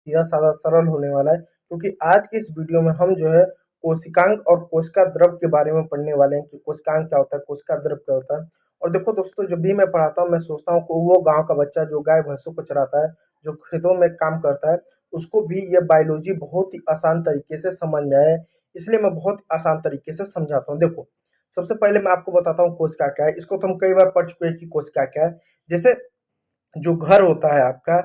सीधा साधा सरल होने वाला है, क्योंकि आज की इस वीडियो में हम जो है कोशिकांग और कोशिका द्रव के बारे में पढ़ने वाले हैं कि कोशिकांग क्या होता है, कोशिका द्रव क्या होता है। और देखो दोस्तों, जब भी मैं पढ़ाता हूँ मैं सोचता हूँ कि वो गांव का बच्चा जो गाय भैंसों को चराता है, जो खेतों में काम करता है, उसको भी ये बायोलॉजी बहुत ही आसान तरीके से समझ में आए, इसलिए मैं बहुत आसान तरीके से समझाता हूँ। देखो, सबसे पहले मैं आपको बताता हूँ कोशिका क्या है। इसको तो हम कई बार पढ़ चुके हैं कि कोशिका क्या है। जैसे जो घर होता है आपका,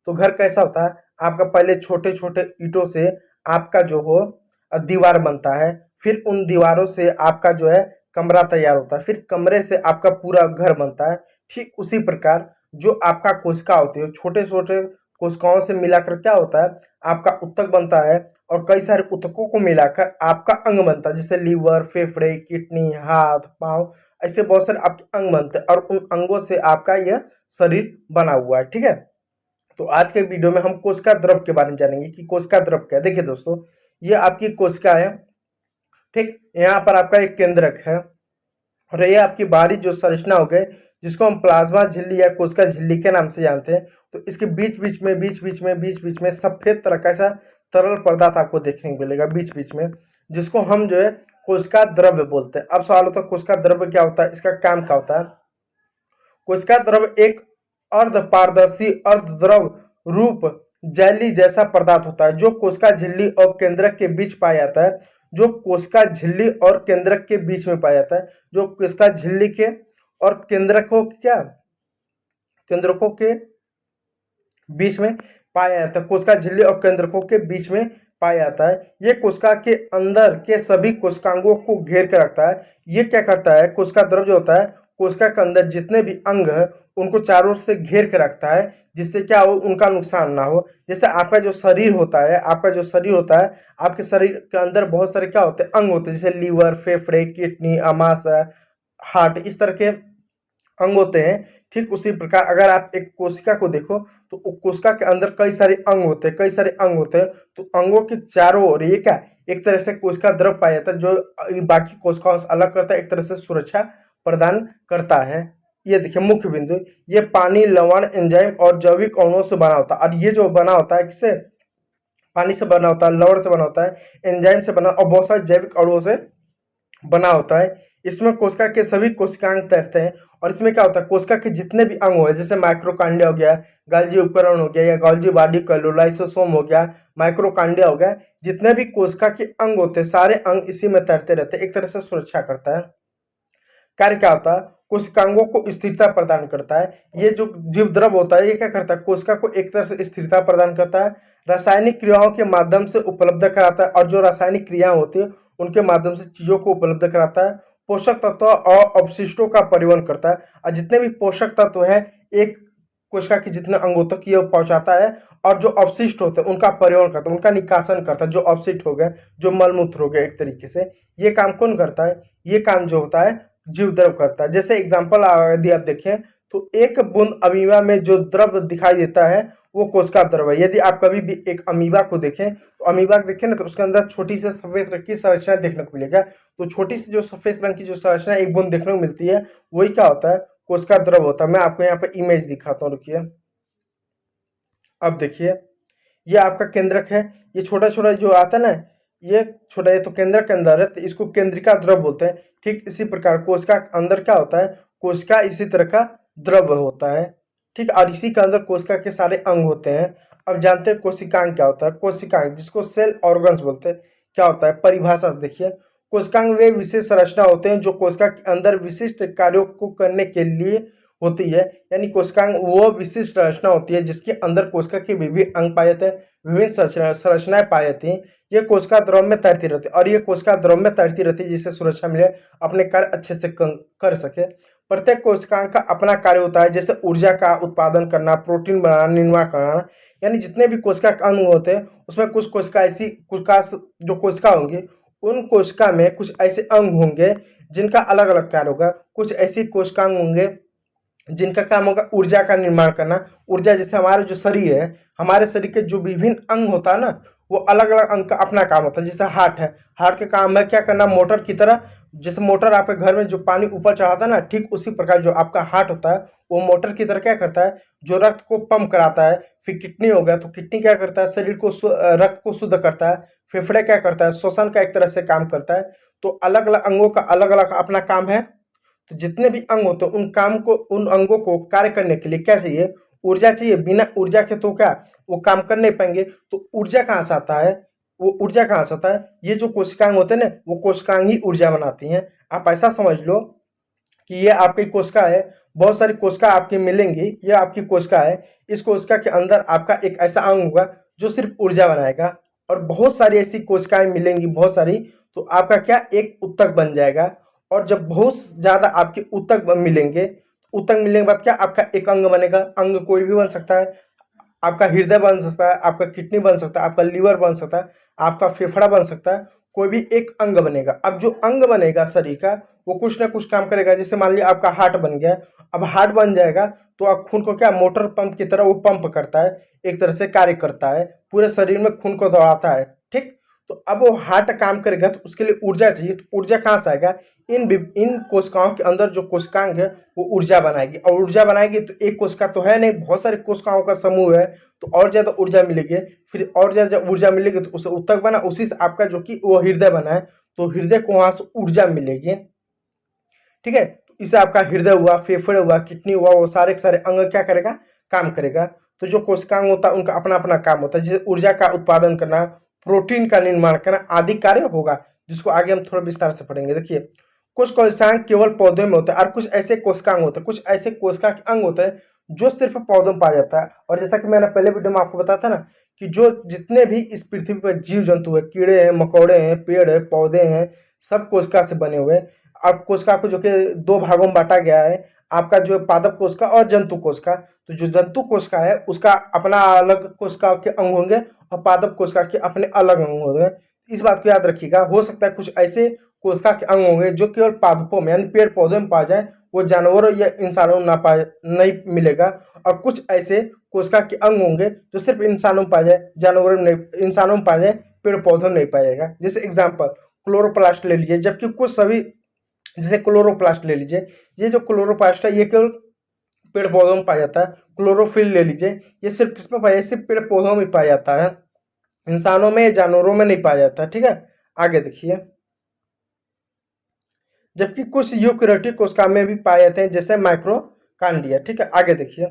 तो घर कैसा होता है आपका, पहले छोटे-छोटे ईंटों से आपका जो हो दीवार बनता है, फिर उन दीवारों से आपका जो है कमरा तैयार होता है, फिर कमरे से आपका पूरा घर बनता है। ठीक उसी प्रकार जो आपका कोशिका होती है, छोटे-छोटे कोशिकाओं से मिलाकर क्या होता है, आपका ऊतक बनता है, और कई सारे ऊतकों को मिलाकर आपका अंग बनता है, जैसे लीवर, फेफड़े, किडनी, हाथ, पाँव, ऐसे बहुत सारे आपके अंग बनते हैं, और उन अंगों से आपका यह शरीर बना हुआ है। ठीक है, तो आज के वीडियो में हम कोशिका द्रव के बारे में जानेंगे कि कोशिका द्रव क्या है। देखिए दोस्तों, ये आपकी कोशिका है। ठीक, यहाँ पर आपका एक केंद्रक है, और ये आपकी बाहरी जो संरचना हो गई, जिसको हम प्लाज्मा झिल्ली या कोशिका झिल्ली के नाम से जानते हैं। तो इसके बीच बीच में सफेद तरह का ऐसा तरल पदार्थ आपको देखने को मिलेगा बीच बीच में, जिसको हम जो है कोशिका द्रव्य बोलते हैं। अब सवाल होता है कोशिका द्रव्य क्या होता है, इसका काम क्या होता है। कोशिका द्रव एक अर्धपारदर्शी अर्धद्रव रूप जेली जैसा पदार्थ होता है, जो कोशिका झिल्ली और केंद्रक के बीच पाया जाता है। जो कोशिका झिल्ली और केंद्रक के बीच में पाया जाता है, जो कोशिका झिल्ली के और केंद्रकों क्या केंद्रकों के बीच में पाया जाता है, कोशिका झिल्ली और केंद्रकों के बीच में पाया जाता है। ये कोशिका के अंदर के सभी कोशिकांगों को घेर कर रखता है। ये क्या करता है, कोशिका द्रव जो होता है, कोशिका के अंदर जितने भी अंग है उनको चारों ओर से घेर के रखता है, जिससे क्या हो, उनका नुकसान ना हो। जैसे आपका जो शरीर होता है, आपके शरीर के अंदर बहुत सारे क्या होते हैं, अंग होते हैं, जैसे लीवर, फेफड़े, किडनी, अमाशय, हार्ट, इस तरह के अंग होते हैं। ठीक उसी प्रकार अगर आप एक कोशिका को देखो, तो कोशिका के अंदर कई सारे अंग होते हैं, तो अंगों के चारों ओर ये क्या, एक तरह से कोशिका द्रव पाया जाता है, जो बाकी कोशिकाओं से अलग करता है, एक तरह से सुरक्षा प्रदान करता है। ये देखिए मुख्य बिंदु, ये पानी, लवण, एंजाइम और जैविक अणुओं से बना होता है। और ये जो बना होता है किससे, पानी से बना होता है, लवण से बना होता है, एंजाइम से बना, और बहुत सारे जैविक अणुओं से बना होता है। इसमें कोशिका के सभी कोशिकांग तैरते हैं। और इसमें क्या होता है, कोशिका के जितने भी अंग हुए, जैसे माइक्रोकांडिया हो गया, गोल्गी उपकरण हो गया, या गोल्गी बॉडी कह लो, लाइसोसोम हो गया, माइक्रोकांडिया हो गया, जितने भी कोशिका के अंग होते हैं, सारे अंग इसी में तैरते रहते हैं, एक तरह से सुरक्षा करता है। कार्य क्या होता है, कोशिकांगों को स्थिरता प्रदान करता है। ये जो जीव द्रव होता है, ये क्या करता है, कोशिका को एक तरह से स्थिरता प्रदान करता है, रासायनिक क्रियाओं के माध्यम से उपलब्ध कराता है, और जो रासायनिक क्रियाएं होती है उनके माध्यम से चीजों को उपलब्ध कराता है। पोषक तत्व और अवशिष्टों का परिवहन करता है, और जितने भी पोषक तत्व है एक कोशिका के जितने अंगों तक ये पहुंचाता है, और जो अवशिष्ट होते हैं उनका परिवहन करता है, उनका निकासन करता है, जो अवशिष्ट हो गए, जो मलमूत्र हो गए, एक तरीके से ये काम कौन करता है, ये काम जो होता है जीव द्रव करता है। जैसे एग्जांपल यदि आप देखें, तो एक बूंद अमीबा में जो द्रव दिखाई देता है वो कोशिका द्रव है। यदि आप कभी भी एक अमीबा को देखें, तो अमीबा को देखें ना, तो उसके अंदर छोटी सी सफेद रंग की संरचना देखने को मिलेगा। तो छोटी सी जो सफेद रंग की जो संरचना एक बूंद देखने को मिलती है, वही क्या होता है, कोशिका द्रव होता है। मैं आपको यहाँ पे इमेज दिखाता हूँ, रुकिए। अब देखिए, ये आपका केंद्रक है। ये छोटा छोटा जो आता है ना, ये छोटा, ये तो केंद्रक के अंदर है, तो इसको केंद्रिका द्रव बोलते हैं। ठीक इसी प्रकार कोशिका के अंदर क्या होता है, कोशिका इसी तरह का द्रव होता है। ठीक, और इसी के अंदर कोशिका के सारे अंग होते हैं। अब जानते हैं कोशिकांग क्या होता है। कोशिकांग, जिसको सेल ऑर्गन्स बोलते हैं, क्या होता है, परिभाषा से देखिए। कोशिकांग वे विशेष संरचना होते हैं जो कोशिका के अंदर विशिष्ट कार्यों को करने के लिए होती है। यानी कोशिकांग वो विशिष्ट संरचना होती है जिसके अंदर कोशिका के विभिन्न अंग पाए जाते हैं, विभिन्न संरचनाएं पाई जाती हैं। ये कोशिका द्रव में तैरती रहती है, और ये कोशिका द्रव में तैरती रहती है जिससे सुरक्षा मिले, अपने कार्य अच्छे से कर सके। प्रत्येक कोशिकांग का अपना कार्य होता है, जैसे ऊर्जा का उत्पादन करना, प्रोटीन बनाना, निर्माण कराना। यानी जितने भी कोशिका के अंग होते हैं उसमें कुछ कोशिका ऐसी कोशिका जो कोशिका होंगी, उन कोशिका में कुछ ऐसे अंग होंगे जिनका अलग अलग कार्य होगा। कुछ ऐसी कोशिकांग होंगे जिनका काम होगा ऊर्जा का निर्माण करना। ऊर्जा, जैसे हमारे जो शरीर है, हमारे शरीर के जो विभिन्न अंग होता है ना, वो अलग अलग अंग का अपना काम होता है। जैसे हार्ट है, हार्ट के काम है क्या करना, मोटर की तरह। जैसे मोटर आपके घर में जो पानी ऊपर चढ़ाता है ना, ठीक उसी प्रकार जो आपका हार्ट होता है वो मोटर की तरह क्या करता है, जो रक्त को पंप कराता है, फिर किडनी हो गया, तो किडनी क्या करता है, शरीर को रक्त को शुद्ध करता है। फेफड़े क्या करता है, श्वसन का एक तरह से काम करता है। तो अलग अलग अंगों का अलग अलग अपना काम है। तो जितने भी अंग होते हैं उन अंगों को कार्य करने के लिए क्या चाहिए, ऊर्जा चाहिए। बिना ऊर्जा के तो क्या वो काम कर नहीं पाएंगे। तो ऊर्जा कहाँ से आता है, वो ऊर्जा कहाँ से आता है, ये जो कोशिकाएं होते हैं ना, वो कोशिकाएं ही ऊर्जा बनाती हैं। आप ऐसा समझ लो कि ये आपकी कोशिका है, बहुत सारी कोशिका आपकी मिलेंगी, ये आपकी कोशिका है। इस कोशिका के अंदर आपका एक ऐसा अंग होगा जो सिर्फ ऊर्जा बनाएगा, और बहुत सारी ऐसी कोशिकाएं मिलेंगी, बहुत सारी। तो आपका क्या एक ऊतक बन जाएगा। और जब बहुत ज़्यादा आपके ऊतक मिलने के बाद क्या आपका एक अंग बनेगा। अंग कोई भी बन सकता है, आपका हृदय बन सकता है, आपका किडनी बन सकता है, आपका लीवर बन सकता है, आपका फेफड़ा बन सकता है। कोई भी एक अंग बनेगा। अब जो अंग बनेगा शरीर का, वो कुछ ना कुछ काम करेगा। जैसे मान लिया आपका हार्ट बन गया, अब हार्ट बन जाएगा तो आप खून को क्या मोटर पंप की तरह वो पंप करता है, एक तरह से कार्य करता है, पूरे शरीर में खून को दौड़ाता है। ठीक। तो अब वो हार्ट काम करेगा तो उसके लिए ऊर्जा चाहिए। तो ऊर्जा कहाँ से आएगा, इन कोशिकाओं के अंदर जो कोशिकांग है वो ऊर्जा बनाएगी। और ऊर्जा बनाएगी तो एक कोशिका तो है नहीं, बहुत सारी कोशिकाओं का समूह है। तो और ज्यादा ऊर्जा मिलेगी, फिर और ज्यादा ऊर्जा मिलेगी तो उसे ऊतक बना, उसी से आपका जो कि वो हृदय बना है। तो हृदय को वहां से ऊर्जा मिलेगी। ठीक है। तो इससे आपका हृदय हुआ, फेफड़े हुआ, किडनी हुआ, वो सारे के सारे अंग क्या करेगा, काम करेगा। तो जो कोशिकांग होता है उनका अपना अपना काम होता है, जैसे ऊर्जा का उत्पादन करना, प्रोटीन का निर्माण करना आदि कार्य होगा, जिसको आगे हम थोड़ा विस्तार से पढ़ेंगे। देखिए, कुछ कोशिकांग केवल पौधों में होते हैं, और कुछ ऐसे कोशिकांग होते हैं, कुछ ऐसे कोशिका के अंग होते हैं जो सिर्फ पौधों में पाया जाता है। और जैसा कि मैंने पहले वीडियो में आपको बताया था ना, कि जो जितने भी इस पृथ्वी पर जीव जंतु है, कीड़े हैं, मकोड़े हैं, पेड़ है, पौधे हैं, सब कोशिका से बने हुए हैं। अब कोशिका को जो कि दो भागों में बांटा गया है, आपका जो पादप कोशिका और जंतु कोशिका। तो जो जंतु कोशिका है उसका अपना अलग कोशिका के अंग होंगे, और पादप कोशिका के अपने अलग अंग होंगे। इस बात को याद रखिएगा। हो सकता है कुछ ऐसे कोशिका के अंग होंगे जो केवल पादपों में यानी पेड़ पौधों में पाए जाए, वो जानवरों या इंसानों में ना पाए, नहीं मिलेगा। और कुछ ऐसे कोशिका के अंग होंगे जो सिर्फ इंसानों में पाए जाए, जानवरों में नहीं, इंसानों में पाए जाए, पेड़ पौधों में नहीं पाया जाएगा। जैसे एग्जाम्पल क्लोरोप्लास्ट ले लीजिए, जबकि कुछ सभी, जैसे क्लोरोप्लास्ट ले लीजिए, ये जो क्लोरोप्लास्ट है ये केवल पेड़ पौधों में पाया जाता है। क्लोरोफिल ले लीजिए, ये सिर्फ किसमें पाया जाता है, सिर्फ पेड़ पौधों में पाया जाता है, इंसानों में, जानवरों में नहीं पाया जाता। ठीक है, आगे देखिए। जबकि कुछ यूकेरियोटिक कोशिका में भी पाए जाते हैं, जैसे माइक्रोकांडिया। ठीक है, आगे देखिए।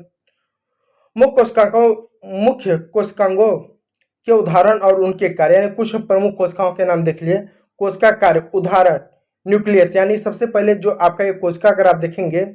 मुख्य कोशिकांगों के उदाहरण और उनके कार्य, यानी कुछ प्रमुख कोशिकाओं के नाम देख लिए। कोशिका कार्य, उदाहरण न्यूक्लियस, यानी सबसे पहले जो आपका ये कोशिका अगर आप देखेंगे,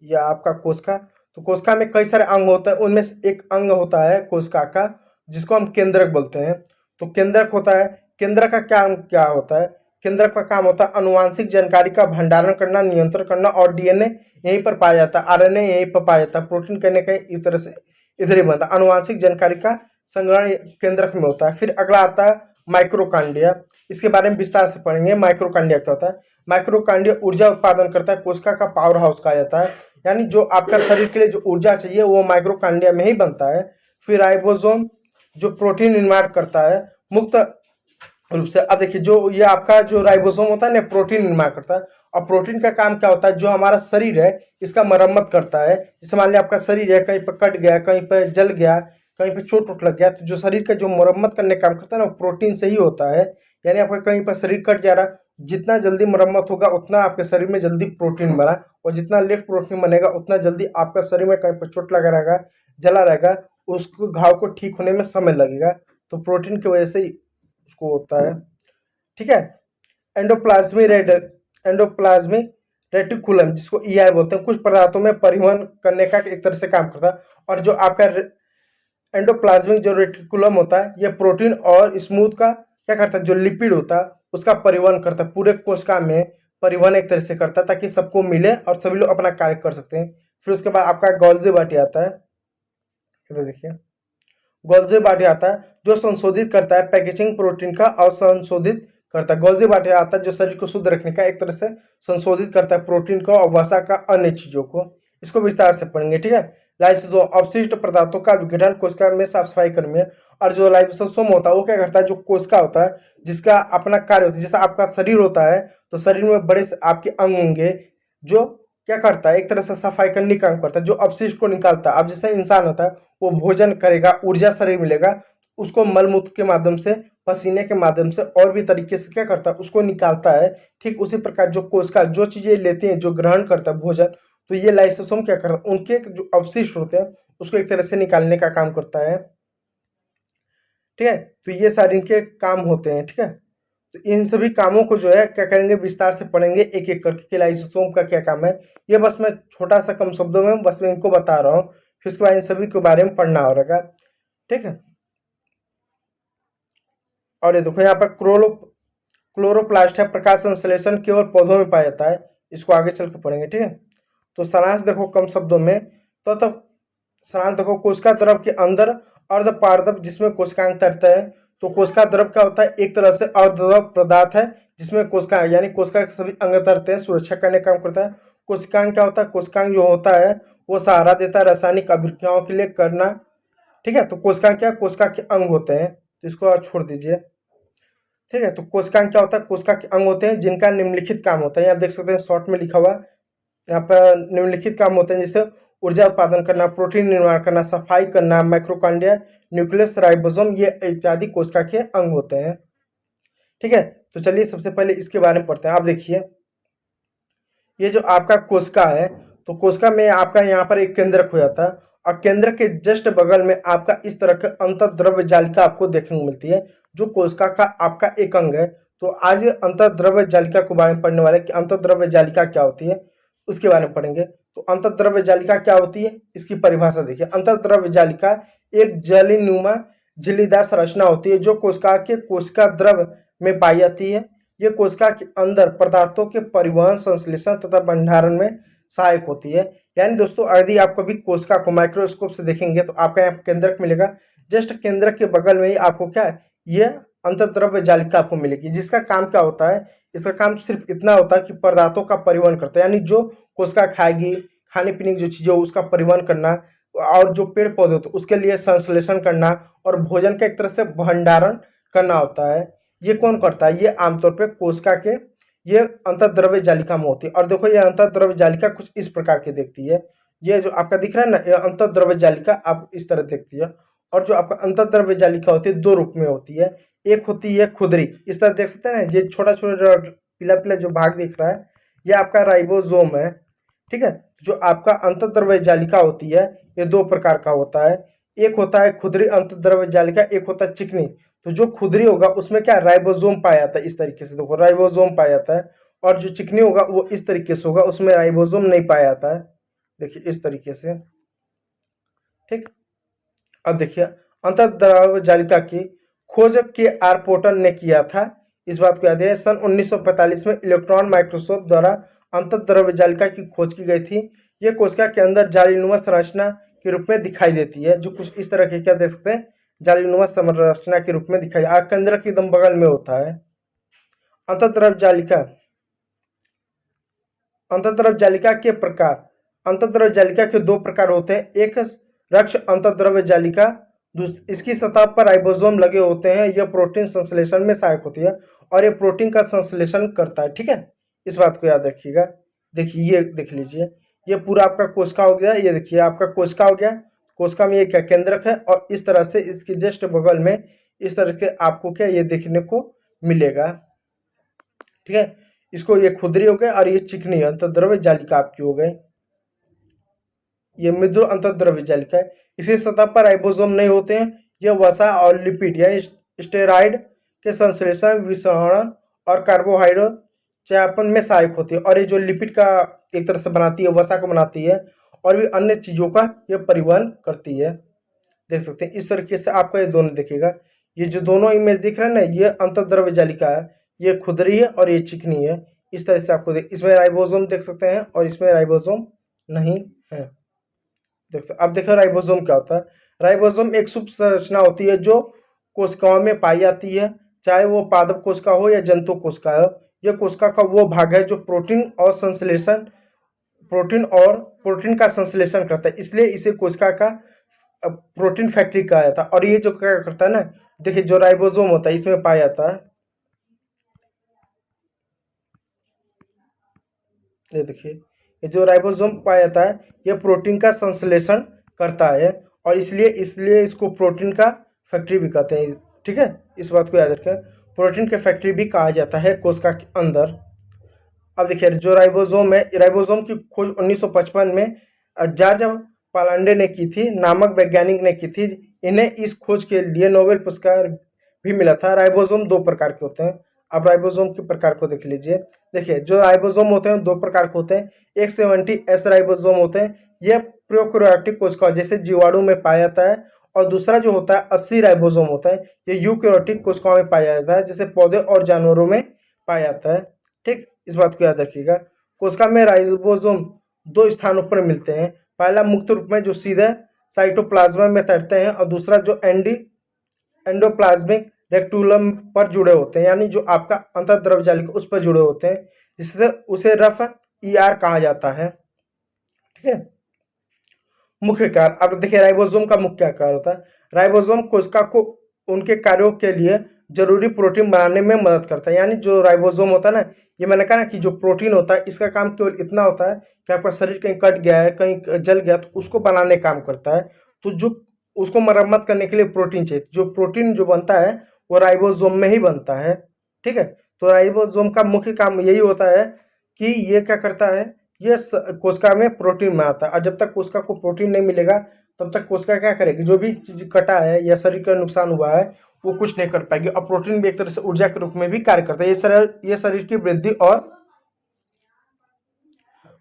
या आपका कोशिका, तो कोशिका में कई सारे अंग होते हैं, उनमें से एक अंग होता है कोशिका का जिसको हम केंद्रक बोलते हैं। तो केंद्रक होता है, केंद्रक का क्या क्या होता है, केंद्रक का काम होता है अनुवांशिक जानकारी का भंडारण करना, नियंत्रण करना। और डीएनए यहीं पर पाया जाता है, आरएनए यहीं पर पाया जाता है, प्रोटीन कहीं ना कहीं इस तरह से इधर ही बनता है। अनुवांशिक जानकारी का संग्रहण केंद्रक में होता है। फिर अगला आता है माइक्रोकांडिया, इसके बारे में विस्तार से पढ़ेंगे। माइक्रोकांडिया क्या होता है, माइक्रोकांडिया ऊर्जा उत्पादन करता है, कोशिका का पावर हाउस कहा जाता है। यानी जो आपका शरीर के लिए जो ऊर्जा चाहिए वो माइक्रोकांडिया में ही बनता है। फिर राइबोसोम जो प्रोटीन निर्माण करता है मुक्त रूप से। अब देखिए, जो ये आपका जो राइबोसोम होता है ना, प्रोटीन निर्माण करता है। और प्रोटीन का काम क्या होता है, जो हमारा शरीर है इसका मरम्मत करता है। जैसे मान लिया आपका शरीर है, कहीं पर कट गया, कहीं पर जल गया, कहीं पर चोट उठ लग गया, तो जो शरीर का जो मरम्मत करने का काम करता है ना, वो प्रोटीन से ही होता है। यानी आपका कहीं पर शरीर कट जा रहा, जितना जल्दी मरम्मत होगा उतना आपके शरीर में जल्दी प्रोटीन बना, और जितना लेट प्रोटीन बनेगा उतना जल्दी आपका शरीर में कहीं पर चोट लगा रहेगा, जला रहेगा, उसको घाव को ठीक होने में समय लगेगा। तो प्रोटीन की वजह से ही उसको होता है। ठीक है। एंडोप्लाज्मिक रेटिकुलम जिसको ईआई बोलते हैं, कुछ पदार्थों में परिवहन करने का एक तरह से काम करता है। और जो आपका एंडोप्लाज्मिक जो रेटिकुलम होता है, ये प्रोटीन और स्मूथ का क्या करता है, जो लिपिड होता है उसका परिवहन करता है, पूरे कोशिका में परिवहन एक तरह से करता है, ताकि सबको मिले और सभी लोग अपना कार्य कर सकते हैं। फिर उसके बाद आपका गोल्जी बाटी आता है, इधर देखिए। गोल्जी बाटी आता है जो संशोधित करता है पैकेजिंग प्रोटीन का, और संशोधित करता है। गोल्जी बाटी आता है जो शरीर को शुद्ध रखने का एक तरह से संशोधित करता है प्रोटीन को और वसा का अन्य चीजों को। इसको विस्तार से पढ़ेंगे। ठीक है। लाइसोसोम अवशिष्ट पदार्थों का विघटन कोशिका में साफ सफाई करने में। और जो लाइसोसोम होता है वो क्या करता है, जो कोशिका होता है जिसका अपना कार्य होता है, जैसा आपका शरीर होता है तो शरीर में बड़े से आपके अंग होंगे जो क्या करता है, एक तरह से सफाई करने का काम करता है, जो अपशिष्ट को निकालता है। अब जैसे इंसान होता है, वो भोजन करेगा, ऊर्जा शरीर मिलेगा, उसको मलमूत्र के माध्यम से, पसीने के माध्यम से और भी तरीके से क्या करता है, उसको निकालता है। ठीक उसी प्रकार जो कोशिका जो चीजें लेते हैं, जो ग्रहण करता है भोजन, तो ये लाइसोसोम क्या करता है, उनके जो अवशिष्ट होते हैं उसको एक तरह से निकालने का काम करता है। ठीक है, तो ये सारे इनके काम होते हैं। ठीक है, तो इन सभी कामों को जो है क्या करेंगे, विस्तार से पढ़ेंगे एक एक करके कि लाइसोसोम का क्या काम है। ये बस मैं छोटा सा कम शब्दों में बस मैं इनको बता रहा हूँ, फिर उसके बाद इन सभी के बारे में पढ़ना होगा। ठीक है, और ये देखो यहाँ पर क्लोरोप्लास्ट है, प्रकाश संश्लेषण केवल पौधों में पाया जाता है। इसको आगे चल के पढ़ेंगे। ठीक है, तो सारांश देखो कम शब्दों में, तो तब सारांश देखो, कोशिका द्रव के अंदर अर्धपारदप जिसमें कोशिकांग तैरता है। तो कोशिका द्रव क्या होता है, एक तरह से अर्धद्रव पदार्थ है जिसमें कोशिका यानी कोशिका के सभी अंग तैरते हैं, सुरक्षा करने का काम करता है। कोशिकांग क्या होता है, कोशिकांग जो होता है वो सहारा देता है रासायनिक अभिक्रियाओं के लिए करना। ठीक है, तो कोशिकांग क्या, कोशिका के अंग होते हैं, तो इसको आप छोड़ दीजिए। ठीक है, तो कोशिकांग क्या होता है, कोशिका के अंग होते हैं जिनका निम्नलिखित काम होता है। यहाँ देख सकते हैं शॉर्ट में लिखा हुआ, यहाँ पर निम्नलिखित काम होते हैं, जैसे ऊर्जा उत्पादन करना, प्रोटीन निर्माण करना, सफाई करना, माइक्रोकांडिया, न्यूक्लियस, राइबोसोम, ये इत्यादि कोशिका के अंग होते हैं। ठीक है, तो चलिए सबसे पहले इसके बारे में पढ़ते हैं। आप देखिए, ये जो आपका कोशिका है, तो कोशिका में आपका यहाँ पर एक केंद्रक हो जाता है, और केंद्र के जस्ट बगल में आपका इस तरह के अंतर्द्रव्य जालिका आपको देखने को मिलती है, जो कोशिका का आपका एक अंग है। तो आज ये अंतर्द्रव्य जालिका के बारे में पढ़ने वाले कि अंतर्द्रव्य जालिका क्या होती है, उसके बारे में पढ़ेंगे। तो अंतर्द्रव्य जालिका क्या होती है, इसकी परिभाषा देखिए। अंतर्द्रव्य जालिका एक जलीनुमा झिल्लीदार संरचना होती है जो कोशिका के कोशिका द्रव में पाई जाती है। ये कोशिका के अंदर पदार्थों के परिवहन, संश्लेषण तथा भंडारण में सहायक होती है। यानी दोस्तों, यदि आप कभी कोशिका को माइक्रोस्कोप से देखेंगे तो आपका यहाँ केंद्रक मिलेगा, जस्ट केंद्रक के बगल में ही आपको क्या है, ये अंतर्द्रव्य जालिका आपको मिलेगी, जिसका काम क्या होता है, इसका काम सिर्फ इतना होता है कि पदार्थों का परिवहन करता है, यानी जो कोशिका खाएगी, खाने पीने की जो चीजें हो उसका परिवहन करना, और जो पेड़ पौधे होते हैं उसके लिए संश्लेषण करना, और भोजन का एक तरह से भंडारण करना होता है। ये कौन करता है, ये आमतौर पे कोशिका के ये अंतर्द्रव्य जालिका में होती है। और देखो, ये अंतर्द्रव्य जालिका कुछ इस प्रकार की दिखती है। ये जो आपका दिख रहा है ना, ये अंतर्द्रव्य जालिका आप इस तरह दिखती है। और जो आपका अंतर्द्रव्य जालिका होती है, दो रूप में होती है। एक होती है खुदरी, इस तरह देख सकते हैं, ये छोटा छोटा पीला पीला जो भाग दिख रहा है, ये आपका राइबोसोम है। ठीक है, जो आपका अंतर्द्रव्य जालिका होती है, ये दो प्रकार का होता है। एक होता है खुदरी अंतर्द्रव्य जालिका, एक होता है चिकनी। तो जो खुदरी होगा उसमें क्या, राइबोसोम पाया जाता है, इस तरीके से देखो राइबोसोम पाया जाता है। और जो चिकनी होगा वो इस तरीके से होगा, उसमें राइबोसोम नहीं पाया जाता है। देखिए इस तरीके से। ठीक, अब देखिए, अंतर्द्रव्य जालिका की खोज के आर पोर्टल ने किया था। इस बात को याद है, सन 1945 में इलेक्ट्रॉन माइक्रोस्कोप द्वारा अंतर्द्रव्य जालिका की खोज की गई थी। यह कोशिका के अंदर जालीनुमा संरचना के रूप में दिखाई देती है, जो कुछ इस तरह के क्या देख सकते हैं, जालीनुमा संरचना के रूप में दिखाई, केंद्र के एकदम बगल में होता है। अंतर्द्रव्य जालिका, अंतर्द्रव्य जालिका के प्रकार, अंतर्द्रव्य जालिका के दो प्रकार होते हैं। एक रक्ष अंतर्द्रव्य जालिका, इसकी सतह पर राइबोसोम लगे होते हैं, यह प्रोटीन संश्लेषण में सहायक होती है, और ये प्रोटीन का संश्लेषण करता है। ठीक है, इस बात को याद रखिएगा। देखिए ये देख लीजिए, ये पूरा आपका कोशिका हो गया, ये देखिए आपका कोशिका हो गया। कोशिका में ये क्या, केंद्रक है, और इस तरह से इसके जस्ट बगल में इस तरह के आपको क्या ये देखने को मिलेगा। ठीक है, इसको ये खुदरी हो गए, और ये चिकनी अंतर्द्रव्य जालिका आपकी हो गई। ये मृदु अंतर्द्रव्य जालिका है। इसी सतह पर राइबोसोम नहीं होते हैं। यह वसा और लिपिड यानी स्टेरॉइड के संश्लेषण, विसरण और कार्बोहाइड्रेट चयापन में सहायक होती है। और ये जो लिपिड का एक तरह से बनाती है, वसा को बनाती है, और भी अन्य चीजों का यह परिवहन करती है। देख सकते हैं इस तरीके से आपका ये दोनों दिखेगा। ये जो दोनों इमेज दिख रहा है ना, ये अंतर्द्रव्य जालिका है, ये खुदरी है और ये चिकनी है। इस तरह से आपको इसमें राइबोसोम देख सकते हैं, और इसमें राइबोसोम नहीं है। देख सकते, अब देखो राइबोसोम क्या होता है। राइबोसोम एक सूक्ष्म संरचना होती है जो कोशिकाओं में पाई जाती है, चाहे वो पादप कोशिका हो या जंतु कोशिका हो। यह कोशिका का वो भाग है जो प्रोटीन का संश्लेषण करता है, इसलिए इसे कोशिका का प्रोटीन फैक्ट्री कहा जाता है। और ये जो क्या करता है ना, देखिए जो राइबोसोम होता है इसमें पाया जाता है, ये देखिए ये जो राइबोसोम पाया जाता है ये प्रोटीन का संश्लेषण करता है और इसलिए इसलिए इसको प्रोटीन का फैक्ट्री भी कहते हैं। ठीक है, इस बात को याद रखें, प्रोटीन के फैक्ट्री भी कहा जाता है कोशिका के अंदर। अब देखिए जो राइबोसोम है, राइबोसोम की खोज 1955 में जॉर्ज पालांडे ने की थी, नामक वैज्ञानिक ने की थी। इन्हें इस खोज के लिए नोबेल पुरस्कार भी मिला था। राइबोसोम दो प्रकार के होते हैं। अब राइबोसोम के प्रकार को देख लीजिए। देखिए जो राइबोसोम होते हैं दो प्रकार के होते हैं। 170S राइबोसोम होते हैं, ये प्रोकैरियोटिक कोशिका जैसे जीवाणु में पाया जाता है। और दूसरा जो होता है 80 राइबोसोम होता है, ये यूकैरियोटिक कोशिकाओं में पाया जाता है, जैसे पौधे और जानवरों में पाया जाता है। ठीक, इस बात को याद रखिएगा। कोशिका में राइबोसोम दो स्थानों पर मिलते हैं। पहला मुक्त रूप में जो सीधे साइटोप्लाज्म में तैरते हैं और दूसरा जो एंडोप्लाज्मिक रेक्टुलम पर जुड़े होते हैं, यानी जो आपका अंतर्द्रव्य जालिका उस पर जुड़े होते हैं, जिससे उसे रफ ईआर कहा जाता है। ठीक है, मुख्य कार्य। अब देखिए राइबोसोम का मुख्य कार्य होता है, राइबोसोम कोशिका को उनके कार्यों के लिए जरूरी प्रोटीन बनाने में मदद करता है। यानी जो राइबोसोम होता है ना, ये मैंने कहा ना कि जो प्रोटीन होता है इसका काम केवल इतना होता है कि आपका शरीर कहीं कट गया है, कहीं जल गया तो उसको बनाने का काम करता है। तो जो उसको मरम्मत करने के लिए प्रोटीन चाहिए, जो प्रोटीन जो बनता है वो राइबोसोम में ही बनता है। ठीक है, तो राइबोसोम का मुख्य काम यही होता है कि ये क्या करता है, ये कोशिका में प्रोटीन बनाता है। और जब तक कोशिका को प्रोटीन नहीं मिलेगा तब तक कोशिका क्या करेगी, जो भी चीज कटा है या शरीर का नुकसान हुआ है वो कुछ नहीं कर पाएगी। और प्रोटीन भी एक तरह से ऊर्जा के रूप में भी कार्य करता है। ये शरीर की वृद्धि और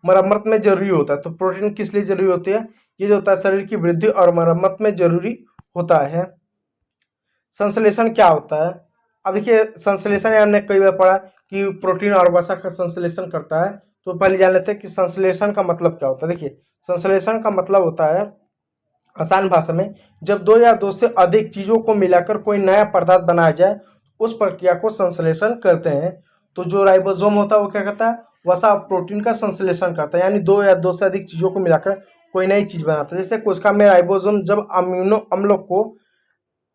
मरम्मत में जरूरी होता है। तो प्रोटीन किस लिए जरूरी होती है, ये जो होता है शरीर की वृद्धि और मरम्मत में जरूरी होता है। संश्लेषण क्या होता है, अब देखिए संश्लेषण हमने कई बार पढ़ा कि प्रोटीन और वसा का संश्लेषण करता है। तो पहले जान लेते हैं कि संश्लेषण का मतलब क्या होता है। देखिए संश्लेषण का मतलब होता है आसान भाषा में, जब दो या दो से अधिक चीजों को मिलाकर कोई नया पदार्थ बनाया जाए उस प्रक्रिया को संश्लेषण करते हैं। तो जो राइबोसोम होता है वो क्या करता है, वसा प्रोटीन का संश्लेषण करता है, यानी दो या दो से अधिक चीजों को मिलाकर कोई नई चीज बनाता है। जैसे कोशिका में राइबोसोम जब अमीनो अम्लों को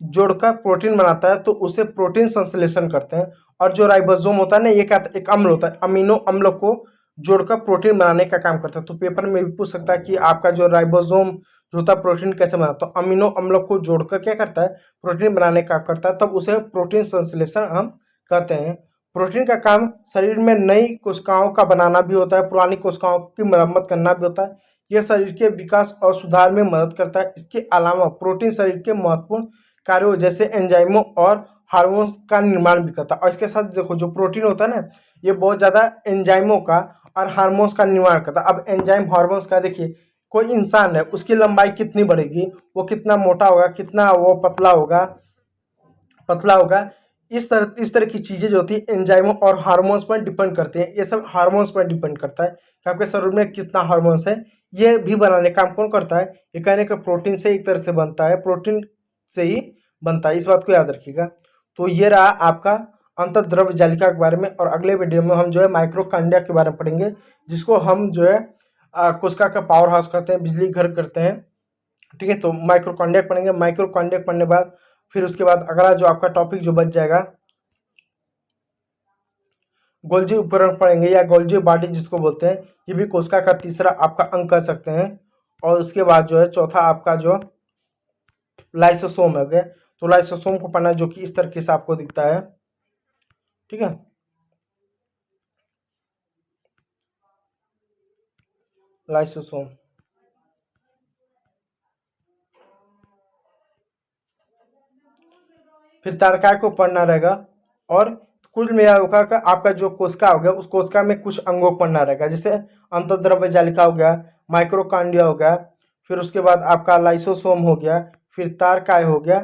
जोड़कर प्रोटीन बनाता है तो उसे प्रोटीन संश्लेषण करते हैं। और जो राइबोसोम होता है ना, ये क्या एक अम्ल होता है, अमीनो अम्लों को जोड़कर प्रोटीन बनाने का काम करता है। तो पेपर में भी पूछ सकता है कि आपका जो राइबोसोम जो होता है प्रोटीन कैसे बनाता है, तो अमीनो अम्लों को जोड़कर क्या करता है, प्रोटीन बनाने का करता है, तब उसे प्रोटीन संश्लेषण हम कहते हैं। प्रोटीन का काम शरीर में नई कोशिकाओं का बनाना भी होता है, पुरानी कोशिकाओं की मरम्मत करना भी होता है। यह शरीर के विकास और सुधार में मदद करता है। इसके अलावा प्रोटीन शरीर के महत्वपूर्ण कार्यों जैसे एंजाइमों और हार्मोन्स का निर्माण भी करता है। और इसके साथ देखो जो प्रोटीन होता है ना, ये बहुत ज़्यादा एंजाइमों का और हार्मोन्स का निर्माण करता है। अब एंजाइम हार्मोन्स का देखिए, कोई इंसान है उसकी लंबाई कितनी बढ़ेगी, वो कितना मोटा होगा, कितना वो पतला होगा, इस तरह की चीज़ें जो होती है एंजाइमों और हार्मोन्स पर डिपेंड करती हैं। ये सब हार्मोन्स पर डिपेंड करता है कि आपके शरीर में कितना हार्मोन्स है। ये भी बनाने का काम कौन करता है, ये कहने का प्रोटीन से एक तरह से बनता है, प्रोटीन से ही बनता है, इस बात को याद रखिएगा। तो ये रहा आपका अंतर्द्रव्य जालिका के बारे में। और अगले वीडियो में हम जो है माइक्रोकांडिया के बारे में पढ़ेंगे, जिसको हम जो है कोशिका का पावर हाउस कहते हैं, बिजली घर करते हैं। ठीक है, तो माइक्रोकांडिया पढ़ेंगे। माइक्रोकांडिया पढ़ने बाद फिर उसके बाद अगला जो आपका टॉपिक जो बच जाएगा गोल्जी उपकरण पढ़ेंगे, या गोल्जी बॉडी जिसको बोलते हैं। ये भी कोशिका का तीसरा आपका अंग कर सकते हैं। और उसके बाद जो है चौथा आपका जो लाइसोसोम है गया। तो लाइसोसोम को पढ़ना जो कि इस तरीके से आपको दिखता है। ठीक है, लाइसोसोम। फिर तारकाय को पढ़ना रहेगा। और कुल मिलाकर आपका जो कोशिका हो गया, उस कोशिका में कुछ अंगों को पढ़ना रहेगा, जैसे अंतर्द्रव्य जालिका हो गया, माइक्रोकांडिया हो गया, फिर उसके बाद आपका लाइसोसोम हो गया, फिर तारकाय हो गया,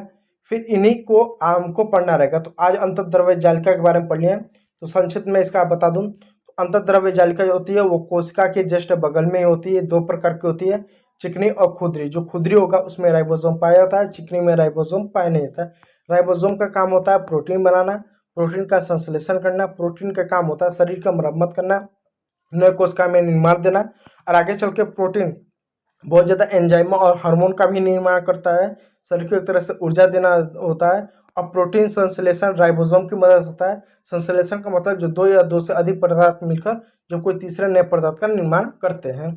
फिर इन्हीं को हमको पढ़ना रहेगा। तो आज अंतर्द्रव्य जालिका के बारे में पढ़ लिए। तो संक्षिप्त में इसका बता दूं, तो अंतर्द्रव्य जालिका जो होती है वो कोशिका के जस्ट बगल में ही होती है। दो प्रकार की होती है, चिकनी और खुदरी। जो खुदरी होगा उसमें राइबोसोम पाया जाता है, चिकनी में राइबोसोम पाया नहीं जाता है। राइबोसोम का काम होता है प्रोटीन बनाना, प्रोटीन का संश्लेषण करना। प्रोटीन का काम होता है शरीर का मरम्मत करना, नए कोशिका में निर्माण देना। और आगे चल के प्रोटीन बहुत ज़्यादा एंजाइम और हार्मोन का भी निर्माण करता है, शरीर को एक तरह से ऊर्जा देना होता है। और प्रोटीन संश्लेषण राइबोसोम की मदद होता है। संश्लेषण का मतलब जो दो या दो से अधिक पदार्थ मिलकर जो कोई तीसरे नए पदार्थ का निर्माण करते हैं।